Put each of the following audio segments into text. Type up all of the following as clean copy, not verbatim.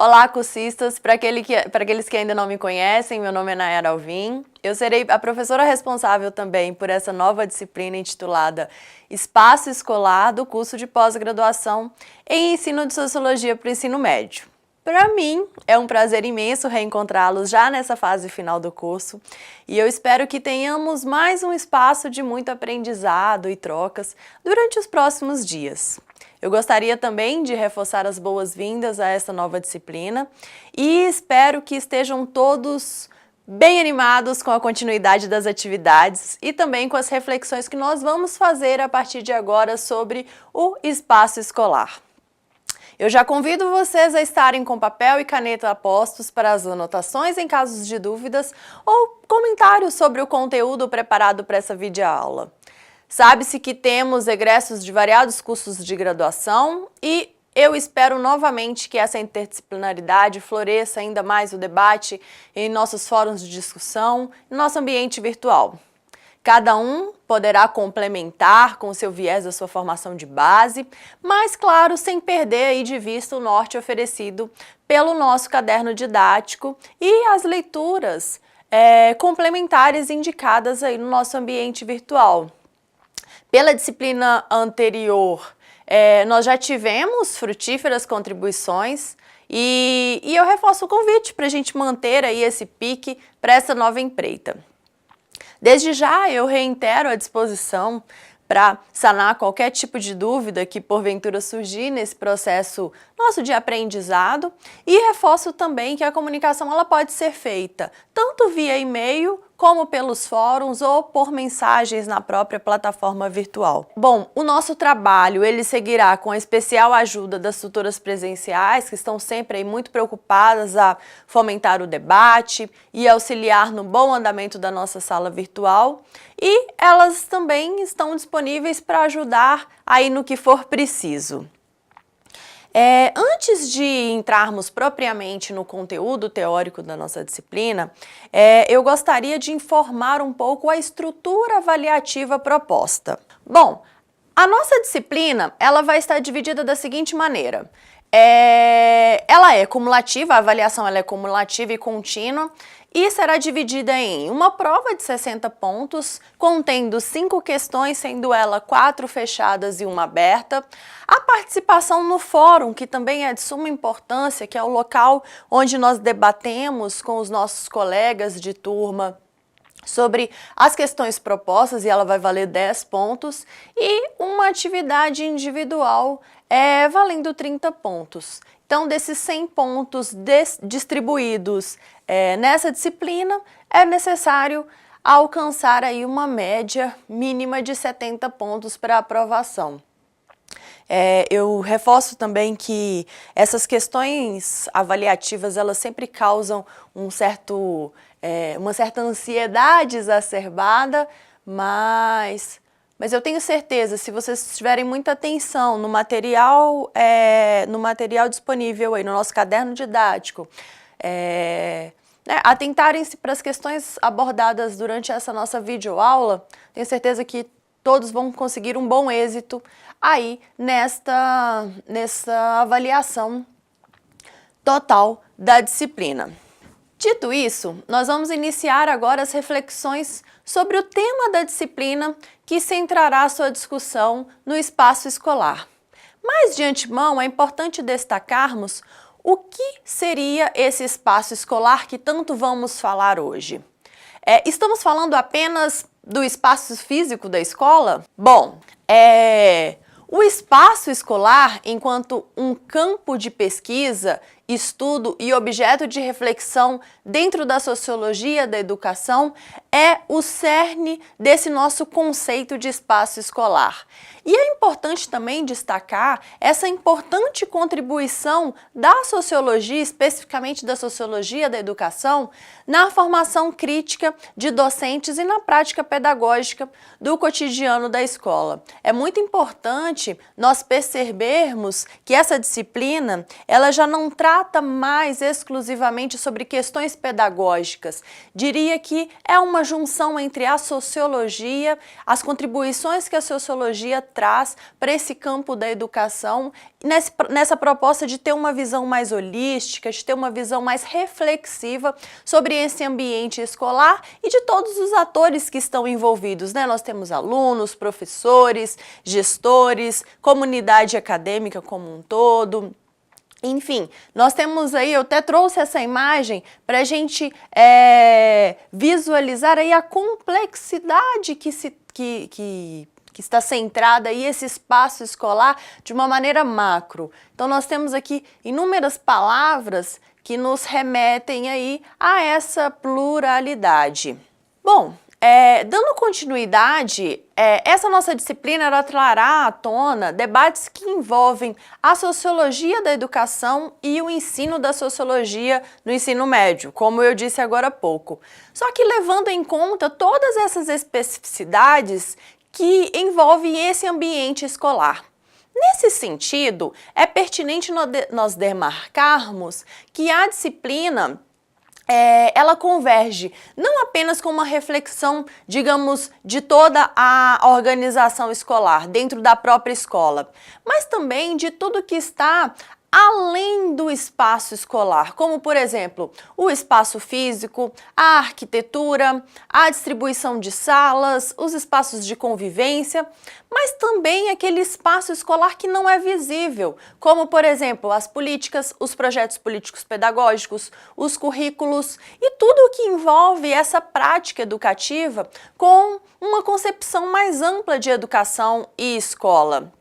Olá, cursistas! Para aqueles que ainda não me conhecem, meu nome é Nayara Alvim. Eu serei a professora responsável também por essa nova disciplina intitulada Espaço Escolar do curso de pós-graduação em Ensino de Sociologia para o Ensino Médio. Para mim, é um prazer imenso reencontrá-los já nessa fase final do curso e eu espero que tenhamos mais um espaço de muito aprendizado e trocas durante os próximos dias. Eu gostaria também de reforçar as boas-vindas a essa nova disciplina e espero que estejam todos bem animados com a continuidade das atividades e também com as reflexões que nós vamos fazer a partir de agora sobre o espaço escolar. Eu já convido vocês a estarem com papel e caneta a postos para as anotações em casos de dúvidas ou comentários sobre o conteúdo preparado para essa videoaula. Sabe-se que temos egressos de variados cursos de graduação e eu espero novamente que essa interdisciplinaridade floresça ainda mais o debate em nossos fóruns de discussão, em nosso ambiente virtual. Cada um poderá complementar com o seu viés a sua formação de base, mas, claro, sem perder aí de vista o norte oferecido pelo nosso caderno didático e as leituras complementares indicadas aí no nosso ambiente virtual. Pela disciplina anterior, nós já tivemos frutíferas contribuições e eu reforço o convite para a gente manter aí esse pique para essa nova empreita. Desde já eu reitero a disposição para sanar qualquer tipo de dúvida que porventura surgir nesse processo nosso de aprendizado e reforço também que a comunicação ela pode ser feita tanto via e-mail como pelos fóruns ou por mensagens na própria plataforma virtual. Bom, o nosso trabalho ele seguirá com a especial ajuda das tutoras presenciais que estão sempre aí muito preocupadas a fomentar o debate e auxiliar no bom andamento da nossa sala virtual e elas também estão disponíveis para ajudar aí no que for preciso. Antes de entrarmos propriamente no conteúdo teórico da nossa disciplina, eu gostaria de informar um pouco a estrutura avaliativa proposta. Bom, a nossa disciplina ela vai estar dividida da seguinte maneira. Ela é cumulativa, a avaliação ela é cumulativa e contínua e será dividida em uma prova de 60 pontos, contendo 5 questões, sendo ela 4 fechadas e uma aberta. A participação no fórum, que também é de suma importância, que é o local onde nós debatemos com os nossos colegas de turma sobre as questões propostas e ela vai valer 10 pontos e uma atividade individual valendo 30 pontos. Então, desses 100 pontos distribuídos nessa disciplina, é necessário alcançar aí uma média mínima de 70 pontos para aprovação. Eu reforço também que essas questões avaliativas, elas sempre causam uma certa ansiedade exacerbada, mas eu tenho certeza, se vocês tiverem muita atenção no material disponível aí no nosso caderno didático, atentarem-se para as questões abordadas durante essa nossa videoaula, tenho certeza que todos vão conseguir um bom êxito aí nessa avaliação total da disciplina. Dito isso, nós vamos iniciar agora as reflexões sobre o tema da disciplina que centrará a sua discussão no espaço escolar. Mas, de antemão, é importante destacarmos o que seria esse espaço escolar que tanto vamos falar hoje. Estamos falando apenas do espaço físico da escola? Bom, o espaço escolar, enquanto um campo de pesquisa, estudo e objeto de reflexão dentro da sociologia da educação, é o cerne desse nosso conceito de espaço escolar. E é importante também destacar essa importante contribuição da sociologia, especificamente da sociologia da educação, na formação crítica de docentes e na prática pedagógica do cotidiano da escola. É muito importante nós percebermos que essa disciplina ela já não trata trata mais exclusivamente sobre questões pedagógicas. Diria que é uma junção entre a sociologia, as contribuições que a sociologia traz para esse campo da educação, nessa proposta de ter uma visão mais holística, de ter uma visão mais reflexiva sobre esse ambiente escolar e de todos os atores que estão envolvidos, né? Nós temos alunos, professores, gestores, comunidade acadêmica como um todo. Enfim, nós temos aí, eu até trouxe essa imagem para a gente visualizar aí a complexidade que está centrada aí esse espaço escolar de uma maneira macro. Então nós temos aqui inúmeras palavras que nos remetem aí a essa pluralidade. Bom, dando continuidade, essa nossa disciplina ela trará à tona debates que envolvem a sociologia da educação e o ensino da sociologia no ensino médio, como eu disse agora há pouco. Só que levando em conta todas essas especificidades que envolvem esse ambiente escolar. Nesse sentido, é pertinente nós demarcarmos que a disciplina ela converge não apenas com uma reflexão, digamos, de toda a organização escolar, dentro da própria escola, mas também de tudo que está além do espaço escolar, como, por exemplo, o espaço físico, a arquitetura, a distribuição de salas, os espaços de convivência, mas também aquele espaço escolar que não é visível, como, por exemplo, as políticas, os projetos políticos pedagógicos, os currículos e tudo o que envolve essa prática educativa com uma concepção mais ampla de educação e escola.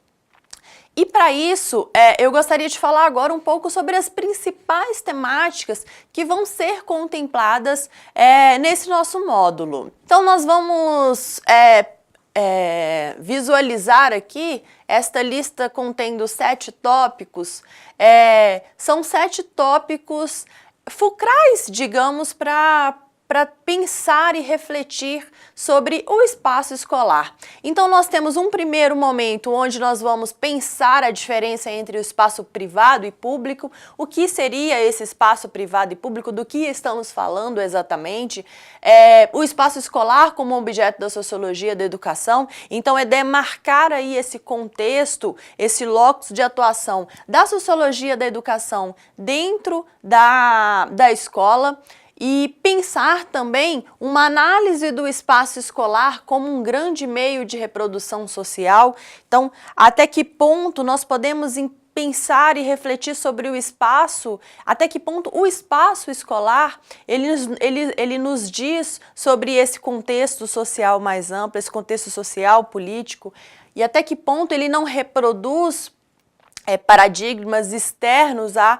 E para isso, eu gostaria de falar agora um pouco sobre as principais temáticas que vão ser contempladas nesse nosso módulo. Então, nós vamos visualizar aqui esta lista contendo 7 tópicos. São 7 tópicos fulcrais, digamos, para pensar e refletir sobre o espaço escolar. Então nós temos um primeiro momento onde nós vamos pensar a diferença entre o espaço privado e público, o que seria esse espaço privado e público, do que estamos falando exatamente, o espaço escolar como objeto da sociologia da educação. Então é demarcar aí esse contexto, esse locus de atuação da sociologia da educação dentro da escola, e pensar também uma análise do espaço escolar como um grande meio de reprodução social. Então, até que ponto nós podemos pensar e refletir sobre o espaço, até que ponto o espaço escolar, ele nos diz sobre esse contexto social mais amplo, esse contexto social, político, e até que ponto ele não reproduz paradigmas externos a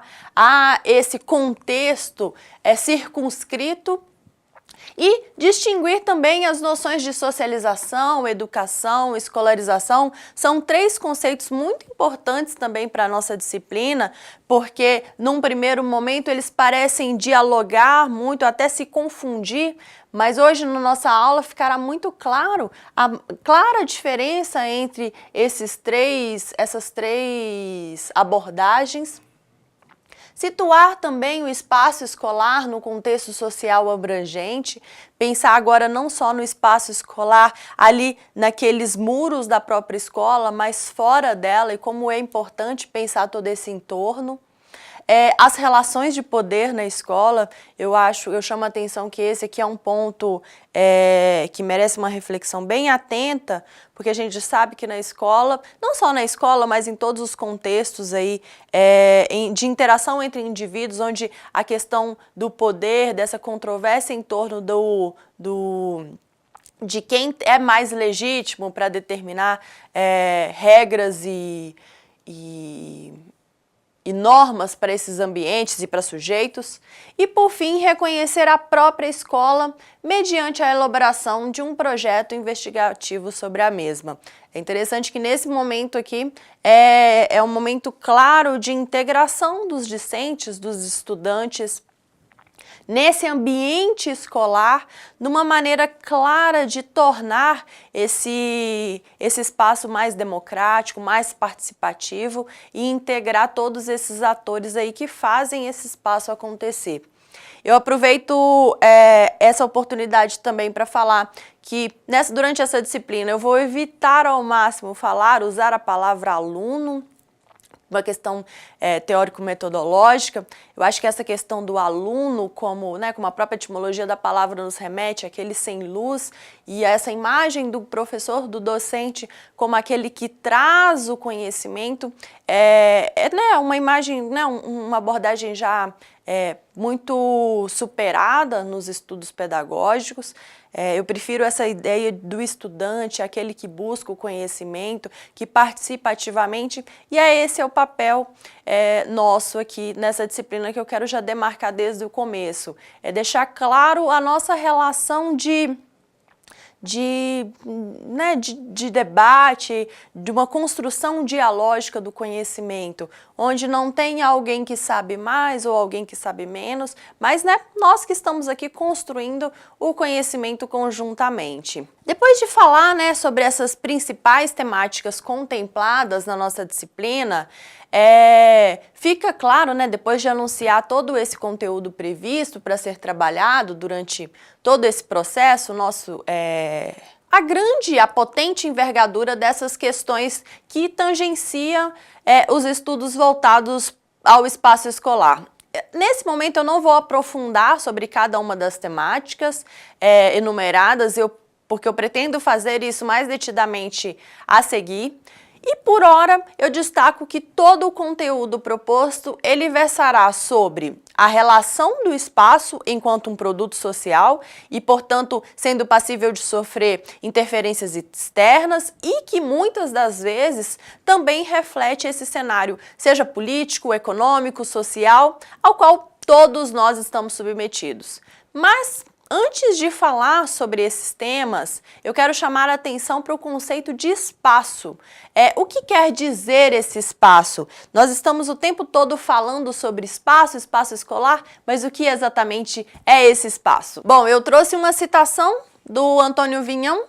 esse contexto circunscrito, e distinguir também as noções de socialização, educação, escolarização. São 3 conceitos muito importantes também para a nossa disciplina, porque num primeiro momento eles parecem dialogar muito, até se confundir, mas hoje na nossa aula ficará muito claro a clara diferença entre essas três abordagens. Situar também o espaço escolar no contexto social abrangente, pensar agora não só no espaço escolar ali naqueles muros da própria escola, mas fora dela, e como é importante pensar todo esse entorno. As relações de poder na escola, eu chamo a atenção que esse aqui é um ponto que merece uma reflexão bem atenta, porque a gente sabe que na escola, não só na escola, mas em todos os contextos aí, de interação entre indivíduos, onde a questão do poder, dessa controvérsia em torno de quem é mais legítimo para determinar regras e normas para esses ambientes e para sujeitos, e por fim reconhecer a própria escola mediante a elaboração de um projeto investigativo sobre a mesma. É interessante que nesse momento aqui é um momento claro de integração dos discentes, dos estudantes, nesse ambiente escolar, numa maneira clara de tornar esse espaço mais democrático, mais participativo e integrar todos esses atores aí que fazem esse espaço acontecer. Eu aproveito essa oportunidade também para falar que durante essa disciplina eu vou evitar ao máximo usar a palavra aluno, uma questão teórico-metodológica. Eu acho que essa questão do aluno, como a própria etimologia da palavra nos remete, aquele sem luz, e essa imagem do professor, do docente, como aquele que traz o conhecimento, uma imagem, uma abordagem já muito superada nos estudos pedagógicos. Eu prefiro essa ideia do estudante, aquele que busca o conhecimento, que participa ativamente, e esse é o papel nosso aqui nessa disciplina que eu quero já demarcar desde o começo. É deixar claro a nossa relação de debate, de uma construção dialógica do conhecimento, onde não tem alguém que sabe mais ou alguém que sabe menos, mas nós que estamos aqui construindo o conhecimento conjuntamente. Depois de falar sobre essas principais temáticas contempladas na nossa disciplina, fica claro, depois de anunciar todo esse conteúdo previsto para ser trabalhado durante todo esse processo, a potente envergadura dessas questões que tangenciam os estudos voltados ao espaço escolar. Nesse momento eu não vou aprofundar sobre cada uma das temáticas enumeradas, porque eu pretendo fazer isso mais detidamente a seguir. E por hora eu destaco que todo o conteúdo proposto ele versará sobre a relação do espaço enquanto um produto social e, portanto, sendo passível de sofrer interferências externas e que muitas das vezes também reflete esse cenário, seja político, econômico, social, ao qual todos nós estamos submetidos. Mas antes de falar sobre esses temas, eu quero chamar a atenção para o conceito de espaço. O que quer dizer esse espaço? Nós estamos o tempo todo falando sobre espaço escolar, mas o que exatamente é esse espaço? Bom, eu trouxe uma citação do Antônio Vinhão.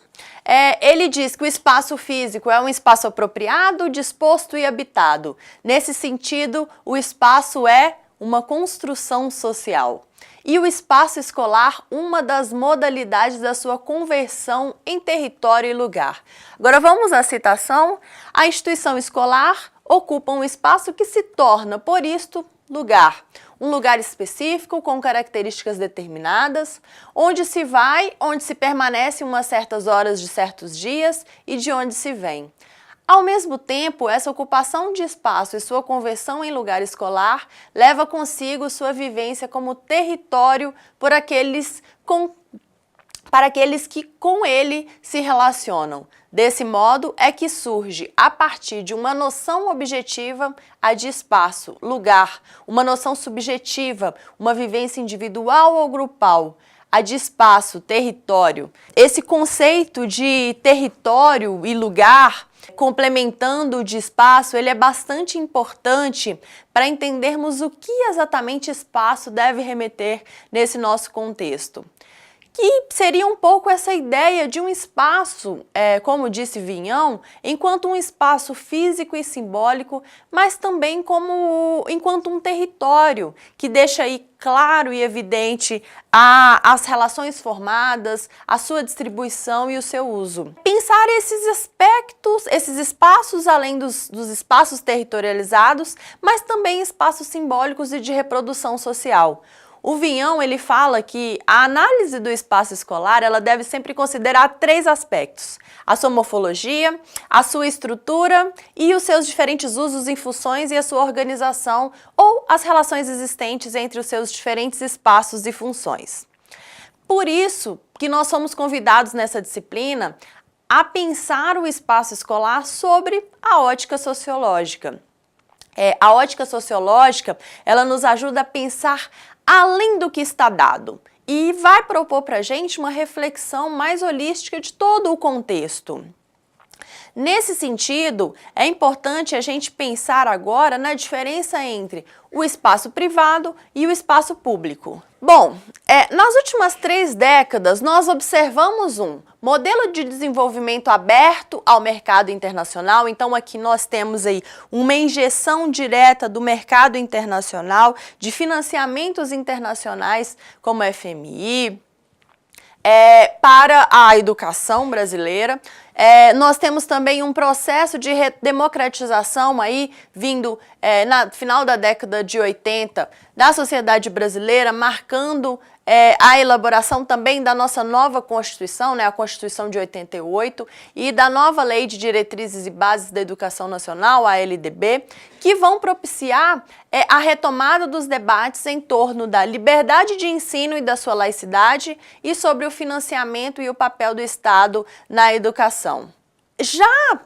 Ele diz que o espaço físico é um espaço apropriado, disposto e habitado. Nesse sentido, o espaço é uma construção social. E o espaço escolar, uma das modalidades da sua conversão em território e lugar. Agora vamos à citação. A instituição escolar ocupa um espaço que se torna, por isto, lugar. Um lugar específico, com características determinadas, onde se vai, onde se permanece umas certas horas de certos dias e de onde se vem. Ao mesmo tempo, essa ocupação de espaço e sua conversão em lugar escolar leva consigo sua vivência como território para aqueles que com ele se relacionam. Desse modo é que surge, a partir de uma noção objetiva, a de espaço, lugar, uma noção subjetiva, uma vivência individual ou grupal, a de espaço, território. Esse conceito de território e lugar, complementando o de espaço, ele é bastante importante para entendermos o que exatamente espaço deve remeter nesse nosso contexto. Que seria um pouco essa ideia de um espaço, como disse Vinhão, enquanto um espaço físico e simbólico, mas também enquanto um território, que deixa aí claro e evidente as relações formadas, a sua distribuição e o seu uso. Pensar esses aspectos, esses espaços, além dos espaços territorializados, mas também espaços simbólicos e de reprodução social. O Vinhão, ele fala que a análise do espaço escolar, ela deve sempre considerar 3 aspectos: a sua morfologia, a sua estrutura e os seus diferentes usos e funções e a sua organização ou as relações existentes entre os seus diferentes espaços e funções. Por isso que nós somos convidados nessa disciplina a pensar o espaço escolar sobre a ótica sociológica. A ótica sociológica, ela nos ajuda a pensar além do que está dado e vai propor para a gente uma reflexão mais holística de todo o contexto. Nesse sentido, é importante a gente pensar agora na diferença entre o espaço privado e o espaço público. Bom, nas últimas 3 décadas, nós observamos um modelo de desenvolvimento aberto ao mercado internacional. Então, aqui nós temos aí uma injeção direta do mercado internacional, de financiamentos internacionais como FMI, para a educação brasileira. Nós temos também um processo de democratização aí, vindo no final da década de 80 da sociedade brasileira, marcando a elaboração também da nossa nova Constituição, né, a Constituição de 88, e da nova Lei de Diretrizes e Bases da Educação Nacional, a LDB, que vão propiciar a retomada dos debates em torno da liberdade de ensino e da sua laicidade e sobre o financiamento e o papel do Estado na educação. Já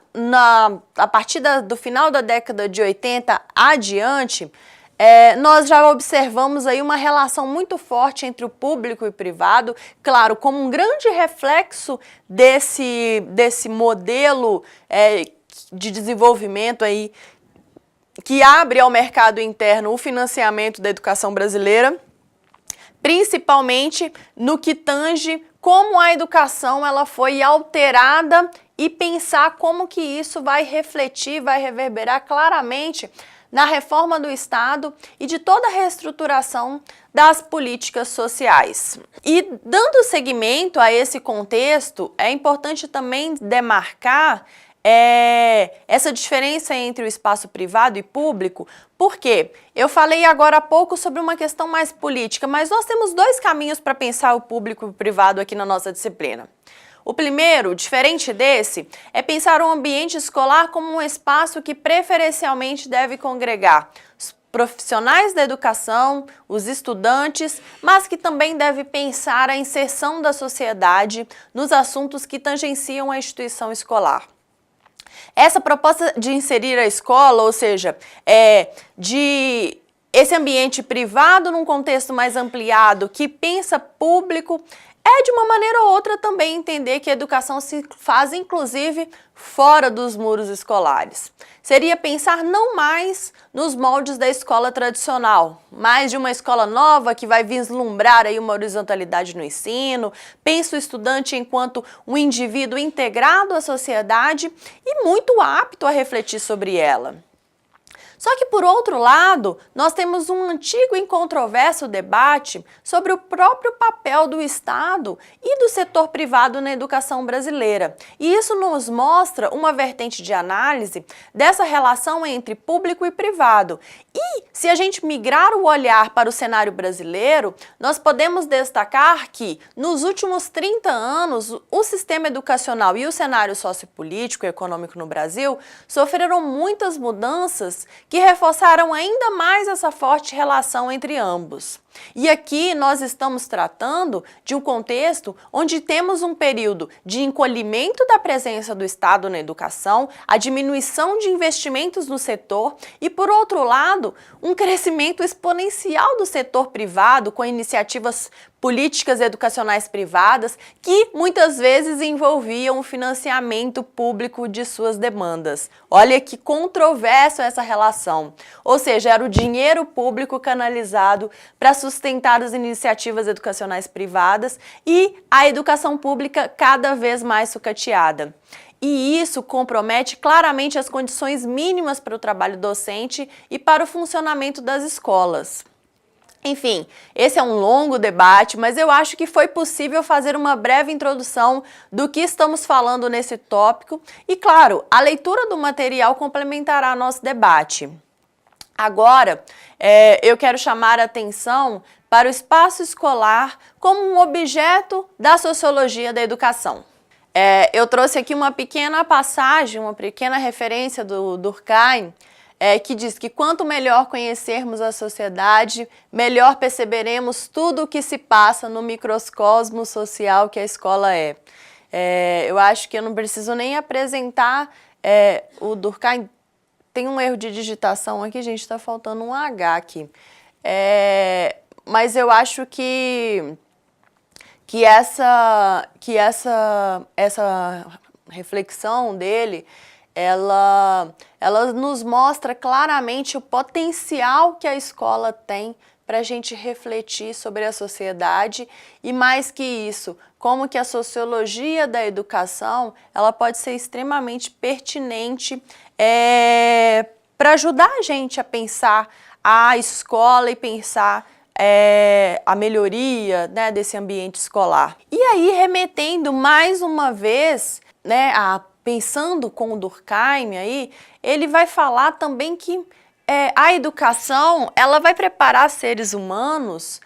a partir do final da década de 80 adiante, nós já observamos aí uma relação muito forte entre o público e o privado, claro, como um grande reflexo desse modelo de desenvolvimento aí, que abre ao mercado interno o financiamento da educação brasileira, principalmente no que tange como a educação ela foi alterada e pensar como que isso vai refletir, vai reverberar claramente na reforma do Estado e de toda a reestruturação das políticas sociais. E dando seguimento a esse contexto, é importante também demarcar essa diferença entre o espaço privado e público, porque eu falei agora há pouco sobre uma questão mais política, mas nós temos 2 caminhos para pensar o público e o privado aqui na nossa disciplina. O primeiro, diferente desse, é pensar o ambiente escolar como um espaço que preferencialmente deve congregar os profissionais da educação, os estudantes, mas que também deve pensar a inserção da sociedade nos assuntos que tangenciam a instituição escolar. Essa proposta de inserir a escola, ou seja, de esse ambiente privado num contexto mais ampliado, que pensa público, de uma maneira ou outra também entender que a educação se faz inclusive fora dos muros escolares. Seria pensar não mais nos moldes da escola tradicional, mas de uma escola nova que vai vislumbrar aí uma horizontalidade no ensino, pensa o estudante enquanto um indivíduo integrado à sociedade e muito apto a refletir sobre ela. Só que, por outro lado, nós temos um antigo e incontroverso debate sobre o próprio papel do Estado e do setor privado na educação brasileira. E isso nos mostra uma vertente de análise dessa relação entre público e privado. E, se a gente migrar o olhar para o cenário brasileiro, nós podemos destacar que, nos últimos 30 anos, o sistema educacional e o cenário sociopolítico e econômico no Brasil sofreram muitas mudanças que reforçaram ainda mais essa forte relação entre ambos. E aqui nós estamos tratando de um contexto onde temos um período de encolhimento da presença do Estado na educação, a diminuição de investimentos no setor e, por outro lado, um crescimento exponencial do setor privado com iniciativas políticas educacionais privadas que muitas vezes envolviam o financiamento público de suas demandas. Olha que controverso essa relação. Ou seja, era o dinheiro público canalizado para sustentar as iniciativas educacionais privadas e a educação pública cada vez mais sucateada. E isso compromete claramente as condições mínimas para o trabalho docente e para o funcionamento das escolas. Enfim, esse é um longo debate, mas eu acho que foi possível fazer uma breve introdução do que estamos falando nesse tópico e, claro, a leitura do material complementará nosso debate. Agora, eu quero chamar a atenção para o espaço escolar como um objeto da sociologia da educação. Eu trouxe aqui uma pequena passagem, uma pequena referência do Durkheim, que diz que quanto melhor conhecermos a sociedade, melhor perceberemos tudo o que se passa no microcosmo social que a escola é. Eu acho que eu não preciso nem apresentar o Durkheim. Tem um erro de digitação aqui, gente, está faltando um H aqui. Mas eu acho que essa reflexão dele, ela nos mostra claramente o potencial que a escola tem para a gente refletir sobre a sociedade e, mais que isso, como que a sociologia da educação ela pode ser extremamente pertinente para ajudar a gente a pensar a escola e pensar a melhoria, né, desse ambiente escolar. E aí, remetendo mais uma vez, né, pensando com o Durkheim aí, ele vai falar também que a educação ela vai preparar seres humanos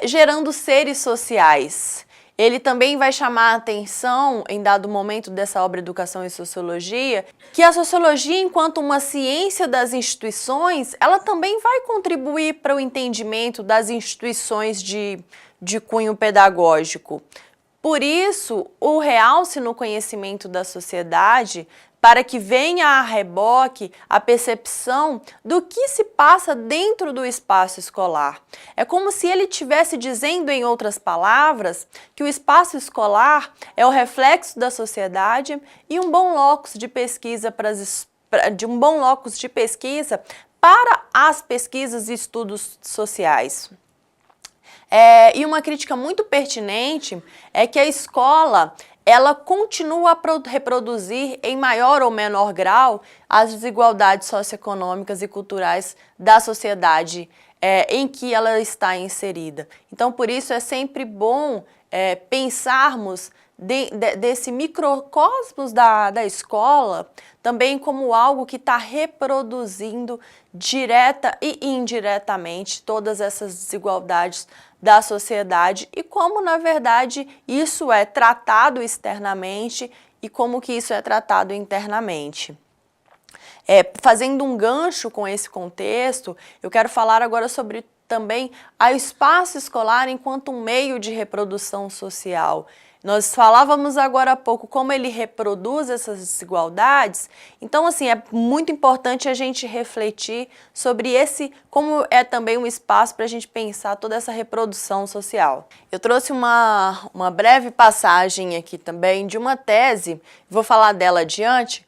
gerando seres sociais. Ele também vai chamar a atenção, em dado momento dessa obra Educação e Sociologia, que a sociologia, enquanto uma ciência das instituições, ela também vai contribuir para o entendimento das instituições de cunho pedagógico. Por isso, o realce no conhecimento da sociedade, para que venha a reboque a percepção do que se passa dentro do espaço escolar. É como se ele estivesse dizendo, em outras palavras, que o espaço escolar é o reflexo da sociedade e um bom locus de pesquisa para as pesquisas e estudos sociais. E uma crítica muito pertinente é que a escola ela continua a reproduzir em maior ou menor grau as desigualdades socioeconômicas e culturais da sociedade em que ela está inserida. Então, por isso é sempre bom pensarmos desse microcosmos da escola também como algo que está reproduzindo direta e indiretamente todas essas desigualdades da sociedade e como, na verdade, isso é tratado externamente e como que isso é tratado internamente. Fazendo um gancho com esse contexto, eu quero falar agora sobre também o espaço escolar enquanto um meio de reprodução social. Nós falávamos agora há pouco como ele reproduz essas desigualdades, então assim, é muito importante a gente refletir sobre como é também um espaço para a gente pensar toda essa reprodução social. Eu trouxe uma breve passagem aqui também de uma tese, vou falar dela adiante,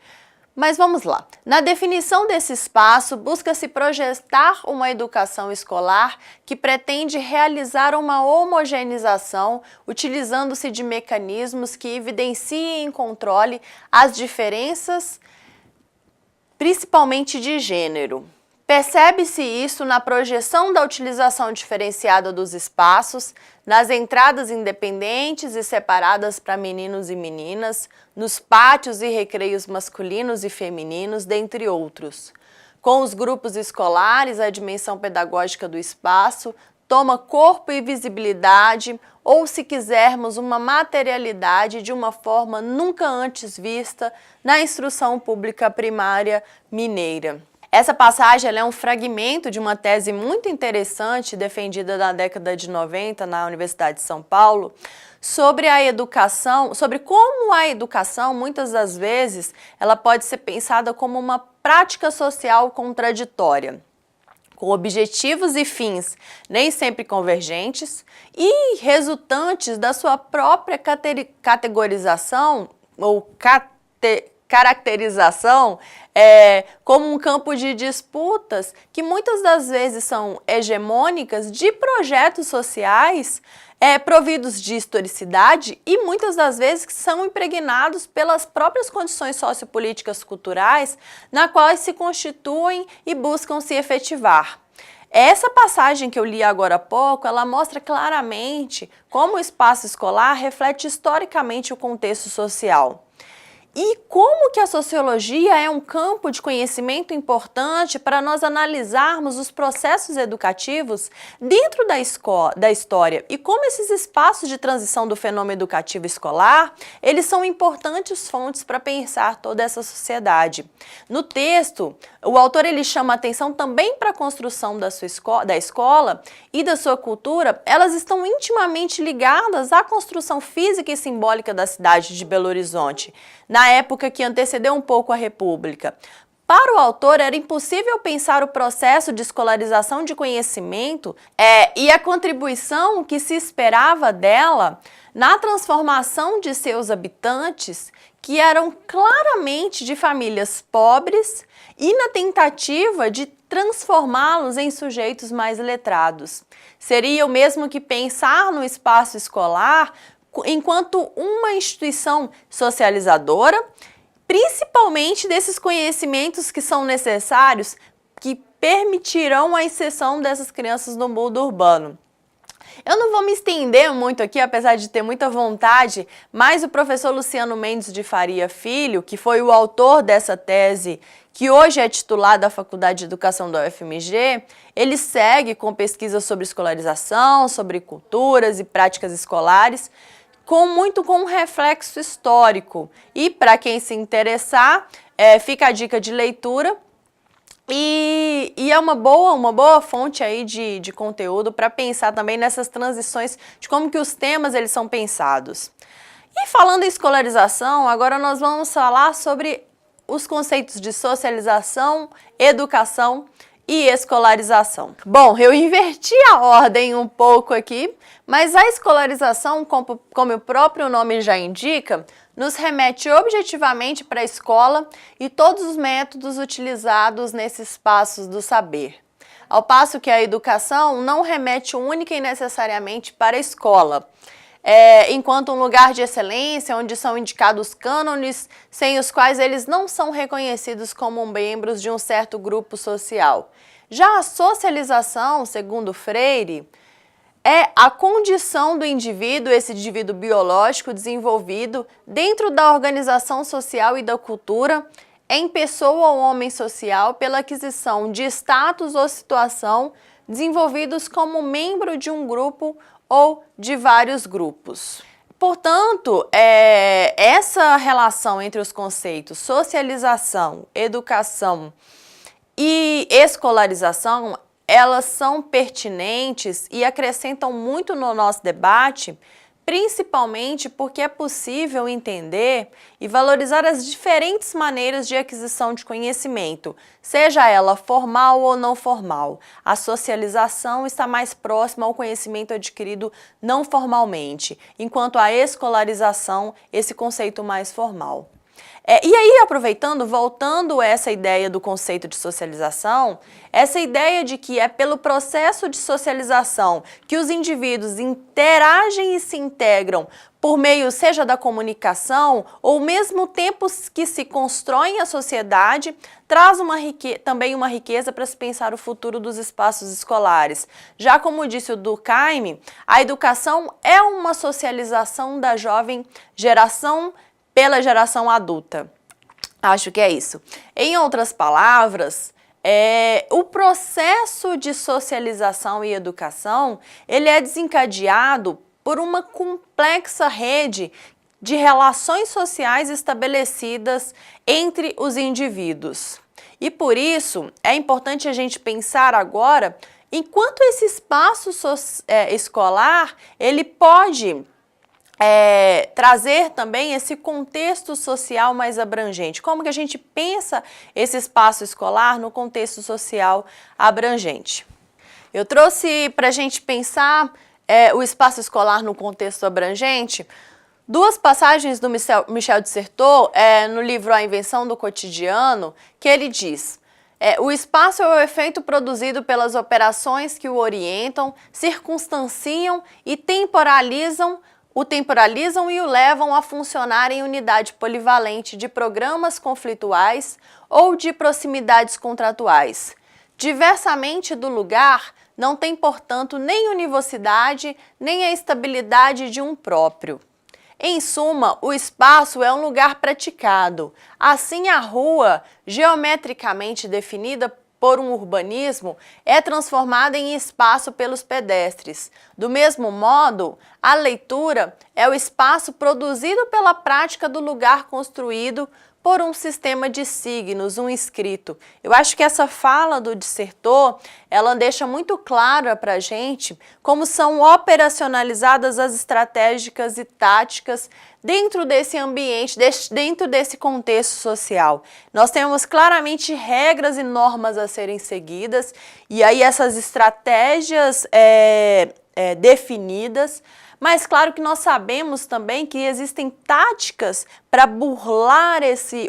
mas vamos lá. Na definição desse espaço, busca-se projetar uma educação escolar que pretende realizar uma homogeneização, utilizando-se de mecanismos que evidenciem e controlem as diferenças, principalmente de gênero. Percebe-se isso na projeção da utilização diferenciada dos espaços, nas entradas independentes e separadas para meninos e meninas, nos pátios e recreios masculinos e femininos, dentre outros. Com os grupos escolares, a dimensão pedagógica do espaço toma corpo e visibilidade, ou, se quisermos, uma materialidade de uma forma nunca antes vista na instrução pública primária mineira. Essa passagem ela é um fragmento de uma tese muito interessante defendida na década de 90 na Universidade de São Paulo sobre a educação, sobre como a educação, muitas das vezes, ela pode ser pensada como uma prática social contraditória, com objetivos e fins nem sempre convergentes e resultantes da sua própria categorização ou caracterização como um campo de disputas que muitas das vezes são hegemônicas de projetos sociais providos de historicidade e muitas das vezes que são impregnados pelas próprias condições sociopolíticas culturais na quais se constituem e buscam se efetivar. Essa passagem que eu li agora há pouco, ela mostra claramente como o espaço escolar reflete historicamente o contexto social. E como que a sociologia é um campo de conhecimento importante para nós analisarmos os processos educativos dentro da história e como esses espaços de transição do fenômeno educativo escolar, eles são importantes fontes para pensar toda essa sociedade. No texto, o autor ele chama a atenção também para a construção da escola e da sua cultura, elas estão intimamente ligadas à construção física e simbólica da cidade de Belo Horizonte, na época que antecedeu um pouco a República. Para o autor, era impossível pensar o processo de escolarização de conhecimento e a contribuição que se esperava dela na transformação de seus habitantes, que eram claramente de famílias pobres e na tentativa de transformá-los em sujeitos mais letrados. Seria o mesmo que pensar no espaço escolar enquanto uma instituição socializadora, principalmente desses conhecimentos que são necessários, que permitirão a inserção dessas crianças no mundo urbano. Eu não vou me estender muito aqui, apesar de ter muita vontade, mas o professor Luciano Mendes de Faria Filho, que foi o autor dessa tese, que hoje é titular da Faculdade de Educação da UFMG, ele segue com pesquisas sobre escolarização, sobre culturas e práticas escolares, com um reflexo histórico. E para quem se interessar, fica a dica de leitura. E é uma boa fonte aí de conteúdo para pensar também nessas transições, de como que os temas eles são pensados. E falando em escolarização, agora nós vamos falar sobre os conceitos de socialização, educação e escolarização. Bom, eu inverti a ordem um pouco aqui, mas a escolarização, como o próprio nome já indica, nos remete objetivamente para a escola e todos os métodos utilizados nesses espaços do saber. Ao passo que a educação não remete única e necessariamente para a escola, enquanto um lugar de excelência onde são indicados cânones sem os quais eles não são reconhecidos como membros de um certo grupo social. Já a socialização, segundo Freire, é a condição do indivíduo, esse indivíduo biológico desenvolvido dentro da organização social e da cultura, em pessoa ou homem social, pela aquisição de status ou situação desenvolvidos como membro de um grupo ou de vários grupos. Portanto, essa relação entre os conceitos socialização, educação e escolarização, elas são pertinentes e acrescentam muito no nosso debate, principalmente porque é possível entender e valorizar as diferentes maneiras de aquisição de conhecimento, seja ela formal ou não formal. A socialização está mais próxima ao conhecimento adquirido não formalmente, enquanto a escolarização, esse conceito mais formal. E aí, aproveitando, voltando a essa ideia do conceito de socialização, essa ideia de que é pelo processo de socialização que os indivíduos interagem e se integram por meio, seja da comunicação, ou mesmo tempos que se constroem a sociedade, traz também uma riqueza para se pensar o futuro dos espaços escolares. Já como disse o Durkheim, a educação é uma socialização da jovem geração pela geração adulta. Acho que é isso. Em outras palavras, o processo de socialização e educação, ele é desencadeado por uma complexa rede de relações sociais estabelecidas entre os indivíduos. E por isso, é importante a gente pensar agora, enquanto esse espaço escolar, ele pode trazer também esse contexto social mais abrangente. Como que a gente pensa esse espaço escolar no contexto social abrangente? Eu trouxe para a gente pensar o espaço escolar no contexto abrangente duas passagens do Michel de Certeau no livro A Invenção do Cotidiano, que ele diz: o espaço é o efeito produzido pelas operações que o orientam, circunstanciam e temporalizam e o levam a funcionar em unidade polivalente de programas conflituais ou de proximidades contratuais. Diversamente do lugar, não tem, portanto, nem univocidade, nem a estabilidade de um próprio. Em suma, o espaço é um lugar praticado. Assim, a rua, geometricamente definida por um urbanismo, é transformada em espaço pelos pedestres. Do mesmo modo, a leitura é o espaço produzido pela prática do lugar construído por um sistema de signos, um escrito. Eu acho que essa fala do de Certeau, ela deixa muito clara para a gente como são operacionalizadas as estratégias e táticas dentro desse ambiente, dentro desse contexto social. Nós temos claramente regras e normas a serem seguidas, e aí essas estratégias definidas, mas claro que nós sabemos também que existem táticas para burlar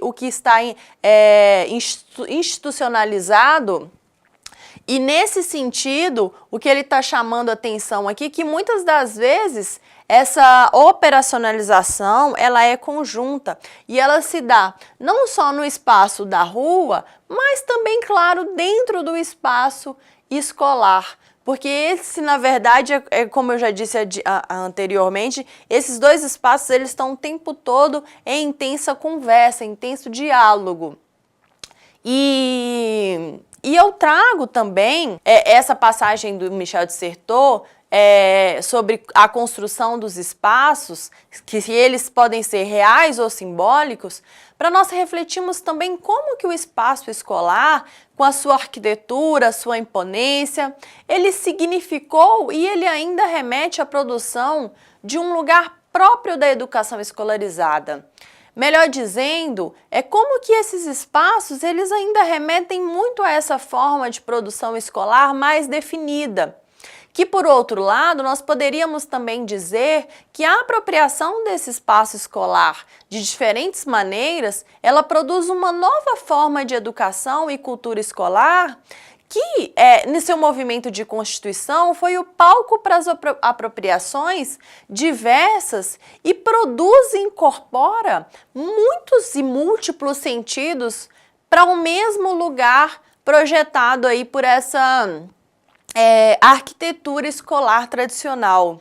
o que está institucionalizado. E nesse sentido, o que ele está chamando a atenção aqui, que muitas das vezes essa operacionalização, ela é conjunta e ela se dá não só no espaço da rua, mas também, claro, dentro do espaço escolar. Porque esse, na verdade, como eu já disse anteriormente, esses dois espaços eles estão o tempo todo em intensa conversa, em intenso diálogo. E eu trago também essa passagem do Michel de Certeau sobre a construção dos espaços, que eles podem ser reais ou simbólicos, para nós refletirmos também como que o espaço escolar, com a sua arquitetura, sua imponência, ele significou e ele ainda remete à produção de um lugar próprio da educação escolarizada. Melhor dizendo, é como que esses espaços eles ainda remetem muito a essa forma de produção escolar mais definida. Que, por outro lado, nós poderíamos também dizer que a apropriação desse espaço escolar de diferentes maneiras, ela produz uma nova forma de educação e cultura escolar que, no seu movimento de constituição, foi o palco para as apropriações diversas e produz e incorpora muitos e múltiplos sentidos para o mesmo lugar projetado aí por essa arquitetura escolar tradicional.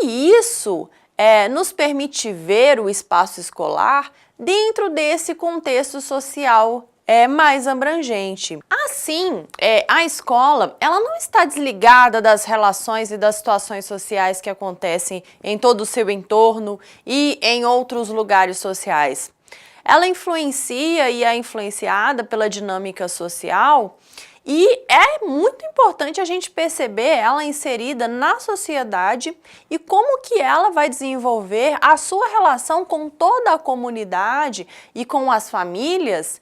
E isso nos permite ver o espaço escolar dentro desse contexto social mais abrangente. Assim, a escola ela não está desligada das relações e das situações sociais que acontecem em todo o seu entorno e em outros lugares sociais. Ela influencia e é influenciada pela dinâmica social e é muito importante a gente perceber ela inserida na sociedade e como que ela vai desenvolver a sua relação com toda a comunidade e com as famílias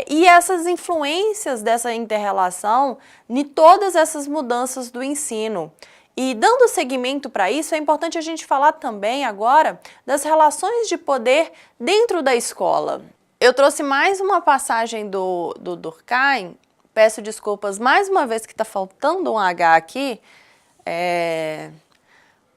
e essas influências dessa inter-relação em todas essas mudanças do ensino. E dando seguimento para isso, é importante a gente falar também agora das relações de poder dentro da escola. Eu trouxe mais uma passagem do Durkheim. Peço desculpas mais uma vez que está faltando um H aqui,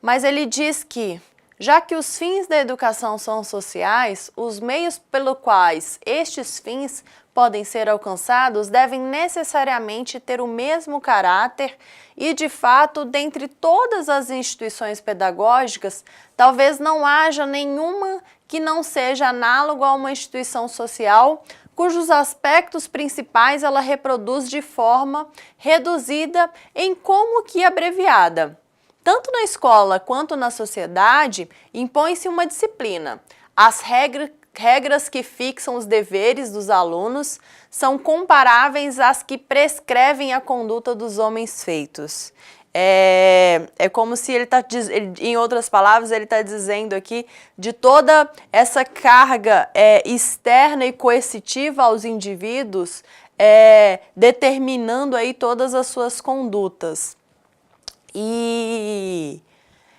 mas ele diz que, já que os fins da educação são sociais, os meios pelo quais estes fins podem ser alcançados devem necessariamente ter o mesmo caráter e, de fato, dentre todas as instituições pedagógicas, talvez não haja nenhuma que não seja análogo a uma instituição social cujos aspectos principais ela reproduz de forma reduzida em como que abreviada. Tanto na escola quanto na sociedade, impõe-se uma disciplina. As regras que fixam os deveres dos alunos são comparáveis às que prescrevem a conduta dos homens feitos. É como se ele está, em outras palavras, ele está dizendo aqui de toda essa carga externa e coercitiva aos indivíduos, determinando aí todas as suas condutas. E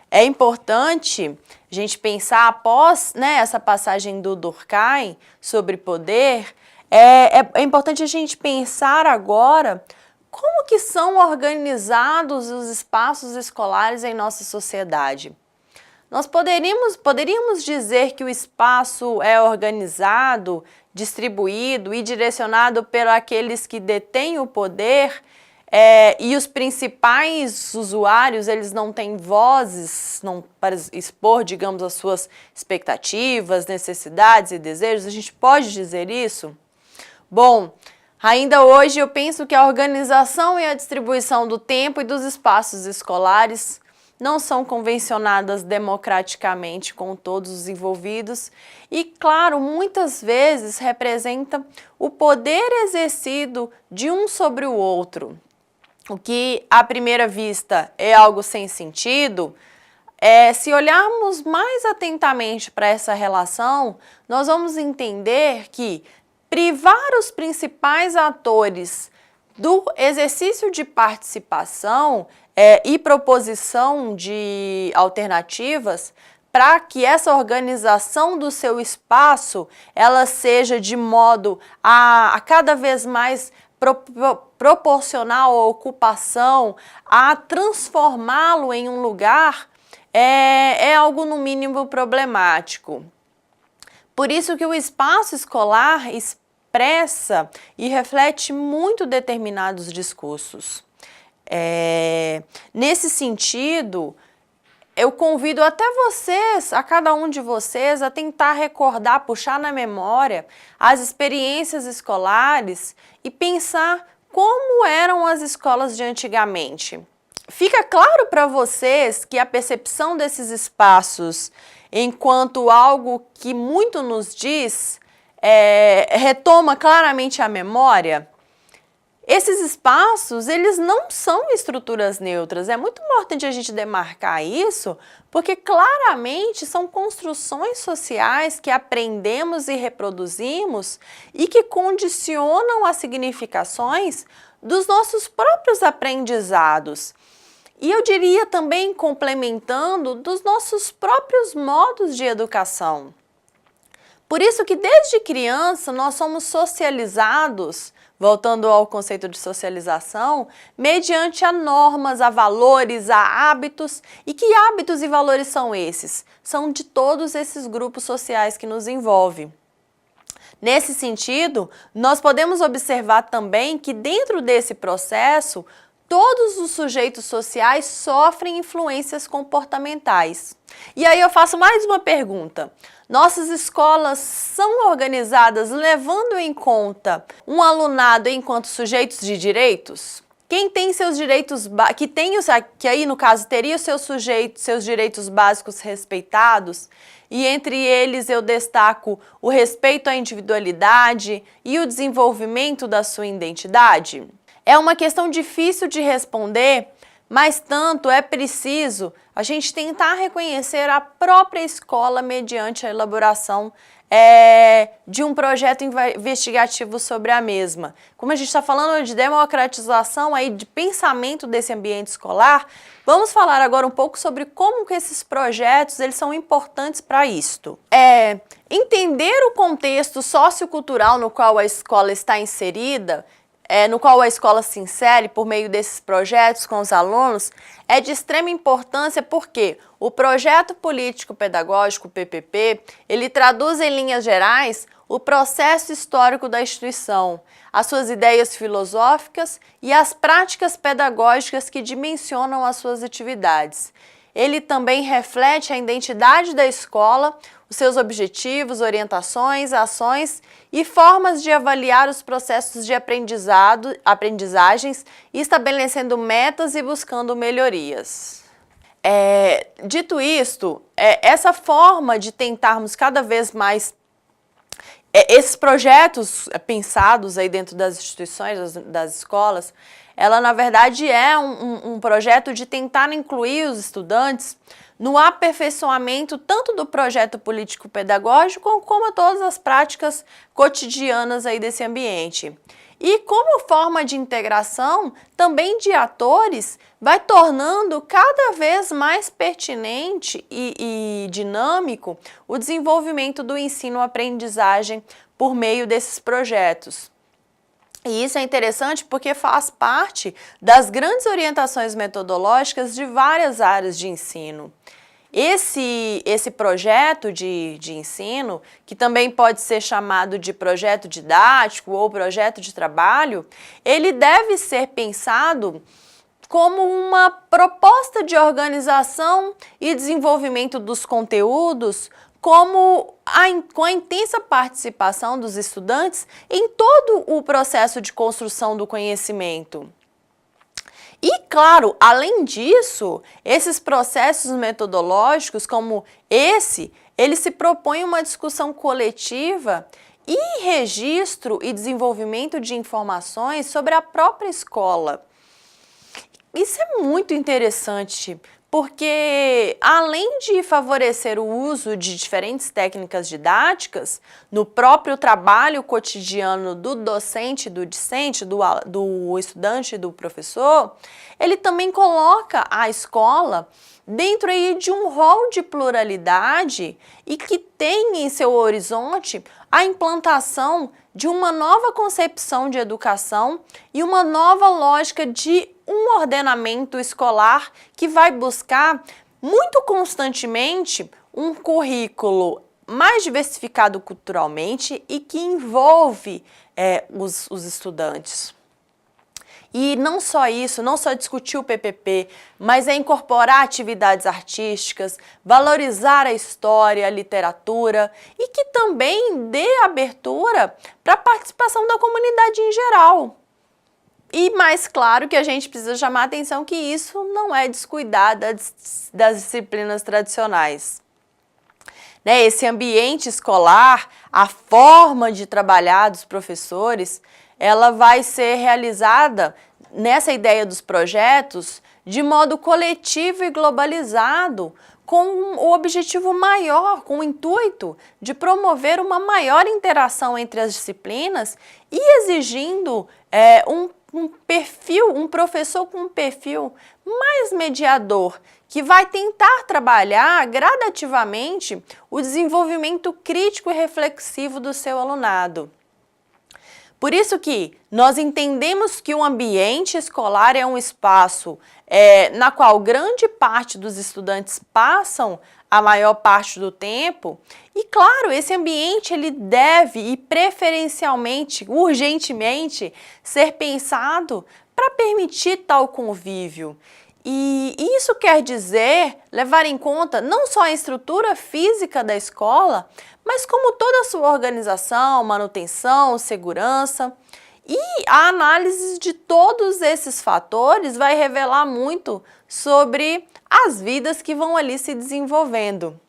é importante a gente pensar, após essa passagem do Durkheim sobre poder, é importante a gente pensar agora como que são organizados os espaços escolares em nossa sociedade. Nós poderíamos dizer que o espaço é organizado, distribuído e direcionado por aqueles que detêm o poder e os principais usuários eles não têm vozes para expor, digamos, as suas expectativas, necessidades e desejos. A gente pode dizer isso? Bom, ainda hoje eu penso que a organização e a distribuição do tempo e dos espaços escolares não são convencionadas democraticamente com todos os envolvidos e, claro, muitas vezes representa o poder exercido de um sobre o outro. O que, à primeira vista, é algo sem sentido, se olharmos mais atentamente para essa relação, nós vamos entender que privar os principais atores do exercício de participação e proposição de alternativas para que essa organização do seu espaço ela seja de modo a cada vez mais proporcional à ocupação, a transformá-lo em um lugar, é algo no mínimo problemático. Por isso que o espaço escolar expressa e reflete muito determinados discursos. Nesse sentido, eu convido até vocês, a cada um de vocês, a tentar recordar, puxar na memória as experiências escolares e pensar como eram as escolas de antigamente. Fica claro para vocês que a percepção desses espaços enquanto algo que muito nos diz, retoma claramente a memória? Esses espaços, eles não são estruturas neutras. É muito importante a gente demarcar isso, porque claramente são construções sociais que aprendemos e reproduzimos e que condicionam as significações dos nossos próprios aprendizados. E eu diria também, complementando, dos nossos próprios modos de educação. Por isso que desde criança nós somos socializados, voltando ao conceito de socialização, mediante a normas, a valores, a hábitos. E que hábitos e valores são esses? São de todos esses grupos sociais que nos envolvem. Nesse sentido, nós podemos observar também que dentro desse processo, todos os sujeitos sociais sofrem influências comportamentais. E aí eu faço mais uma pergunta. Nossas escolas são organizadas levando em conta um alunado enquanto sujeitos de direitos? Quem tem seus direitos, que aí no caso teria os seus direitos básicos respeitados, e entre eles eu destaco o respeito à individualidade e o desenvolvimento da sua identidade? É uma questão difícil de responder, mas tanto é preciso a gente tentar reconhecer a própria escola mediante a elaboração de um projeto investigativo sobre a mesma. Como a gente está falando de democratização, aí, de pensamento desse ambiente escolar, vamos falar agora um pouco sobre como que esses projetos eles são importantes para isto. Entender o contexto sociocultural no qual a escola está inserida, no qual a escola se insere por meio desses projetos com os alunos, é de extrema importância porque o projeto político-pedagógico, PPP, ele traduz em linhas gerais o processo histórico da instituição, as suas ideias filosóficas e as práticas pedagógicas que dimensionam as suas atividades. Ele também reflete a identidade da escola, os seus objetivos, orientações, ações e formas de avaliar os processos de aprendizagens, estabelecendo metas e buscando melhorias. Dito isto, essa forma de tentarmos cada vez mais esses projetos pensados aí dentro das instituições, das escolas, ela na verdade é um projeto de tentar incluir os estudantes no aperfeiçoamento tanto do projeto político-pedagógico como a todas as práticas cotidianas aí desse ambiente. E como forma de integração também de atores, vai tornando cada vez mais pertinente e dinâmico o desenvolvimento do ensino-aprendizagem por meio desses projetos. E isso é interessante porque faz parte das grandes orientações metodológicas de várias áreas de ensino. Esse projeto de ensino, que também pode ser chamado de projeto didático ou projeto de trabalho, ele deve ser pensado como uma proposta de organização e desenvolvimento dos conteúdos, com a intensa participação dos estudantes em todo o processo de construção do conhecimento. E, claro, além disso, esses processos metodológicos como eles se propõem uma discussão coletiva e registro e desenvolvimento de informações sobre a própria escola. Isso é muito interessante, porque além de favorecer o uso de diferentes técnicas didáticas no próprio trabalho cotidiano do docente, do discente, do estudante e do professor, ele também coloca a escola dentro aí de um rol de pluralidade e que tem em seu horizonte a implantação de uma nova concepção de educação e uma nova lógica de um ordenamento escolar que vai buscar muito constantemente um currículo mais diversificado culturalmente e que envolve os estudantes. E não só isso, não só discutir o PPP, mas é incorporar atividades artísticas, valorizar a história, a literatura e que também dê abertura para a participação da comunidade em geral. E mais claro que a gente precisa chamar a atenção que isso não é descuidar das disciplinas tradicionais. Esse ambiente escolar, a forma de trabalhar dos professores, ela vai ser realizada nessa ideia dos projetos de modo coletivo e globalizado, com o objetivo maior, com o intuito de promover uma maior interação entre as disciplinas e exigindo um professor com um perfil mais mediador, que vai tentar trabalhar gradativamente o desenvolvimento crítico e reflexivo do seu alunado. Por isso que nós entendemos que o ambiente escolar é um espaço na qual grande parte dos estudantes passam a maior parte do tempo e, claro, esse ambiente ele deve e preferencialmente, urgentemente, ser pensado para permitir tal convívio. E isso quer dizer levar em conta não só a estrutura física da escola, mas como toda a sua organização, manutenção, segurança. E a análise de todos esses fatores vai revelar muito sobre as vidas que vão ali se desenvolvendo.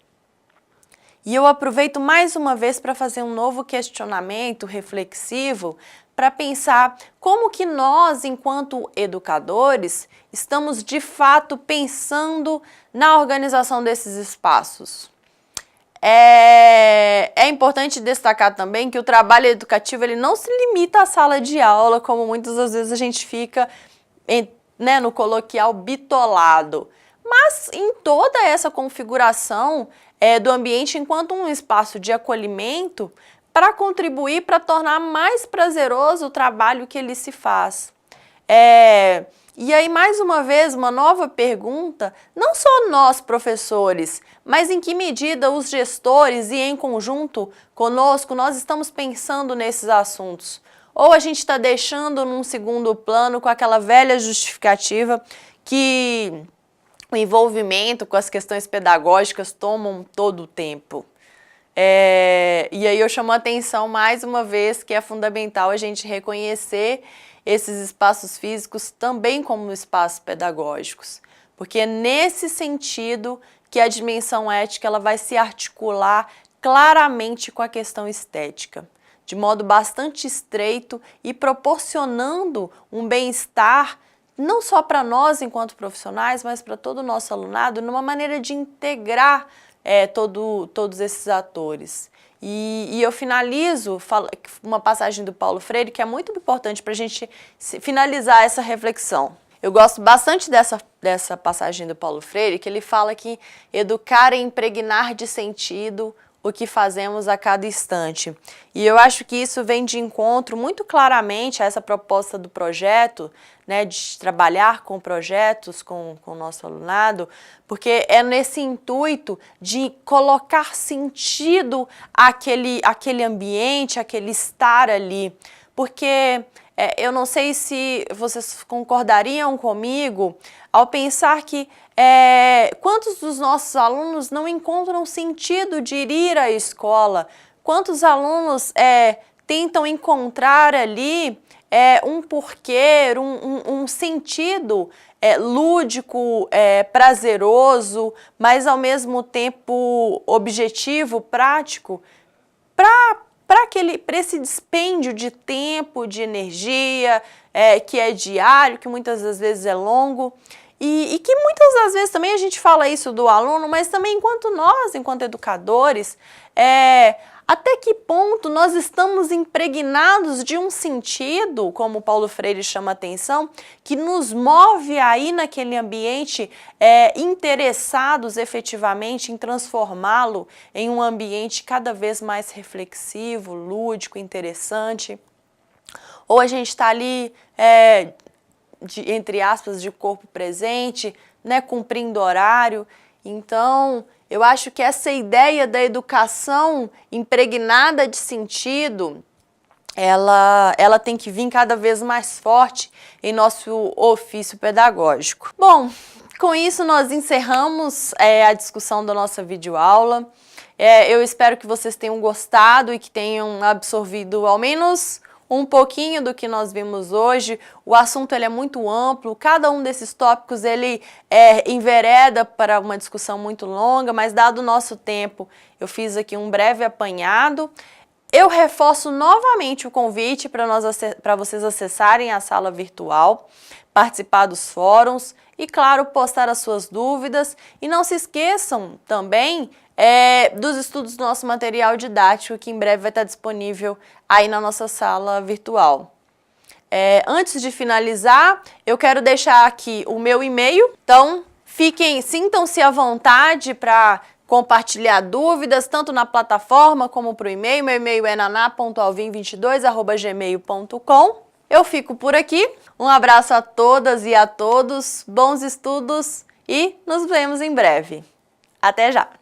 E eu aproveito mais uma vez para fazer um novo questionamento reflexivo para pensar como que nós, enquanto educadores, estamos de fato pensando na organização desses espaços. É importante destacar também que o trabalho educativo ele não se limita à sala de aula, como muitas das vezes a gente fica no coloquial bitolado, mas em toda essa configuração do ambiente enquanto um espaço de acolhimento para contribuir para tornar mais prazeroso o trabalho que ele se faz. E aí, mais uma vez, uma nova pergunta, não só nós, professores, mas em que medida os gestores e em conjunto conosco, nós estamos pensando nesses assuntos? Ou a gente está deixando num segundo plano com aquela velha justificativa que o envolvimento com as questões pedagógicas tomam todo o tempo? E aí eu chamo a atenção mais uma vez que é fundamental a gente reconhecer esses espaços físicos também como espaços pedagógicos, porque é nesse sentido que a dimensão ética ela vai se articular claramente com a questão estética, de modo bastante estreito e proporcionando um bem-estar não só para nós enquanto profissionais, mas para todo o nosso alunado, numa maneira de integrar todos esses atores. E eu finalizo uma passagem do Paulo Freire que é muito importante para a gente finalizar essa reflexão. Eu gosto bastante dessa passagem do Paulo Freire, que ele fala que educar é impregnar de sentido o que fazemos a cada instante. E eu acho que isso vem de encontro muito claramente a essa proposta do projeto, de trabalhar com projetos com o nosso alunado, porque é nesse intuito de colocar sentido àquele ambiente, àquele estar ali. Porque eu não sei se vocês concordariam comigo ao pensar que quantos dos nossos alunos não encontram sentido de ir à escola? Quantos alunos tentam encontrar ali um porquê, um sentido lúdico, prazeroso, mas ao mesmo tempo objetivo, prático, para esse dispêndio de tempo, de energia, que é diário, que muitas das vezes é longo. E que muitas das vezes também a gente fala isso do aluno, mas também enquanto educadores, até que ponto nós estamos impregnados de um sentido, como Paulo Freire chama atenção, que nos move aí naquele ambiente interessados efetivamente em transformá-lo em um ambiente cada vez mais reflexivo, lúdico, interessante. Ou a gente está ali, entre aspas, de corpo presente, né, cumprindo horário. Então, eu acho que essa ideia da educação impregnada de sentido, ela tem que vir cada vez mais forte em nosso ofício pedagógico. Bom, com isso nós encerramos a discussão da nossa videoaula. Eu espero que vocês tenham gostado e que tenham absorvido ao menos um pouquinho do que nós vimos hoje. O assunto ele é muito amplo, cada um desses tópicos ele envereda para uma discussão muito longa, mas dado o nosso tempo, eu fiz aqui um breve apanhado. Eu reforço novamente o convite para vocês acessarem a sala virtual, participar dos fóruns e, claro, postar as suas dúvidas. E não se esqueçam também dos estudos do nosso material didático, que em breve vai estar disponível aí na nossa sala virtual. Antes de finalizar, eu quero deixar aqui o meu e-mail, então sintam-se à vontade para compartilhar dúvidas, tanto na plataforma como para o e-mail. Meu e-mail é naná.alvim22@gmail.com. Eu fico por aqui. Um abraço a todas e a todos, bons estudos e nos vemos em breve. Até já!